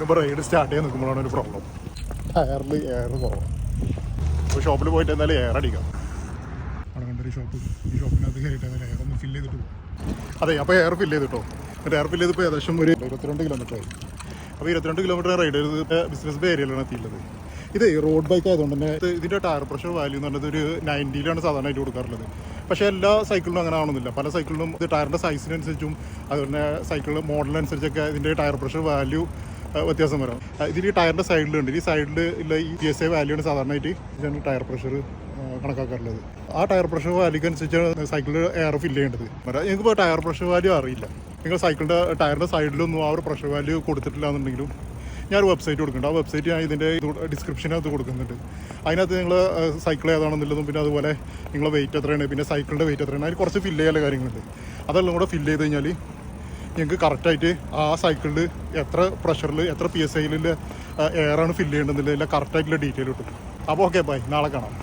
ഇപ്പോൾ ride start ചെയ്യാൻ നിൽക്കുമ്പോഴാണ് ഒരു പ്രോബ്ലം. ടയറിൽ എയർ കുറവാണ്. അപ്പോൾ ഷോപ്പിൽ പോയിട്ട് എന്തായാലും എയർ അടിക്കാം. അവിടെ കണ്ടൊരു ഷോപ്പ്, ഈ ഷോപ്പിനകത്ത് കയറിയിട്ട് എന്തായാലും എയർ ഒന്ന് ഫില്ല് ചെയ്തിട്ട് പോകും. അതെ, അപ്പോൾ എയർ ഫില്ല് ചെയ്തിട്ടോ. എന്നിട്ട് എയർ ഫില്ല് ചെയ്തപ്പോൾ ഏകദേശം ഒരു 22 കിലോമീറ്റർ ആയി. അപ്പോൾ 22 കിലോമീറ്റർ റൈഡ് ചെയ്തത് ബിസിനസ് ബേ ഏരിയയിലാണ് എത്തിയുള്ളത്. ഇത് റോഡ് ബൈക്ക് ആയതുകൊണ്ട് തന്നെ ഇതിൻ്റെ ടയർ പ്രഷർ വാല്യൂ എന്ന് പറഞ്ഞത് ഒരു 90ലാണ് സാധാരണയായിട്ട് കൊടുക്കാറുള്ളത്. പക്ഷേ എല്ലാ സൈക്കിളിലും അങ്ങനെ ആവണമെന്നില്ല. പല സൈക്കിളിലും ഇത് ടയറിൻ്റെ സൈസിനനുസരിച്ചും അതുപോലെ സൈക്കിളിൻ്റെ മോഡലിനനുസരിച്ചൊക്കെ ഇതിൻ്റെ ടയർ പ്രഷർ വാല്യൂ വ്യത്യാസം വരാം. ഇതിൽ ഈ ടയറിൻ്റെ സൈഡിലുണ്ട്, ഈ സൈഡിൽ ഉള്ള ഈ PSI വാല്യൂയാണ് സാധാരണയായിട്ട് ഇതിൻ്റെ ടയർ പ്രഷർ കണക്കാക്കാറുള്ളത്. ആ ടയർ പ്രഷർ വാല്യൂക്ക് അനുസരിച്ചാണ് സൈക്കിളിൽ എയർ ഫില്ല് ചെയ്യേണ്ടത്. നിങ്ങൾക്കിപ്പോൾ ടയർ പ്രഷർ വാല്യൂ അറിയില്ല, നിങ്ങൾ സൈക്കിളിൻ്റെ ടയറിൻ്റെ സൈഡിലൊന്നും ആ ഒരു പ്രഷർ വാല്യൂ കൊടുത്തിട്ടില്ല എന്നുണ്ടെങ്കിലും ഞാനൊരു വെബ്സൈറ്റ് കൊടുക്കുന്നുണ്ട്. ആ വെബ്സൈറ്റ് ഞാൻ ഇതിൻ്റെ ഡിസ്ക്രിപ്ഷനകത്ത് കൊടുക്കുന്നുണ്ട്. അതിനകത്ത് നിങ്ങൾ സൈക്കിൾ ഏതാണെന്നുള്ളതും പിന്നെ അതുപോലെ നിങ്ങളെ വെയിറ്റ് എത്രയാണ്, പിന്നെ സൈക്കിളിൻ്റെ വെയിറ്റ് എത്രയാണ്, അതിന് കുറച്ച് ഫില്ല് ചെയ്യാനുള്ള കാര്യങ്ങളുണ്ട്. അതെല്ലാം കൂടെ ഫില്ല് ചെയ്ത് കഴിഞ്ഞാൽ നിങ്ങൾക്ക് കറക്റ്റായിട്ട് ആ സൈക്കിളിൽ എത്ര പ്രഷറിൽ എത്ര PSIയിൽ എയറാണ് ഫില്ല് ചെയ്യേണ്ടതെന്നില്ല കറക്റ്റായിട്ടുള്ള ഡീറ്റെയിൽ കിട്ടും. അപ്പോൾ ഓക്കെ ബൈ, നാളെ കാണാം.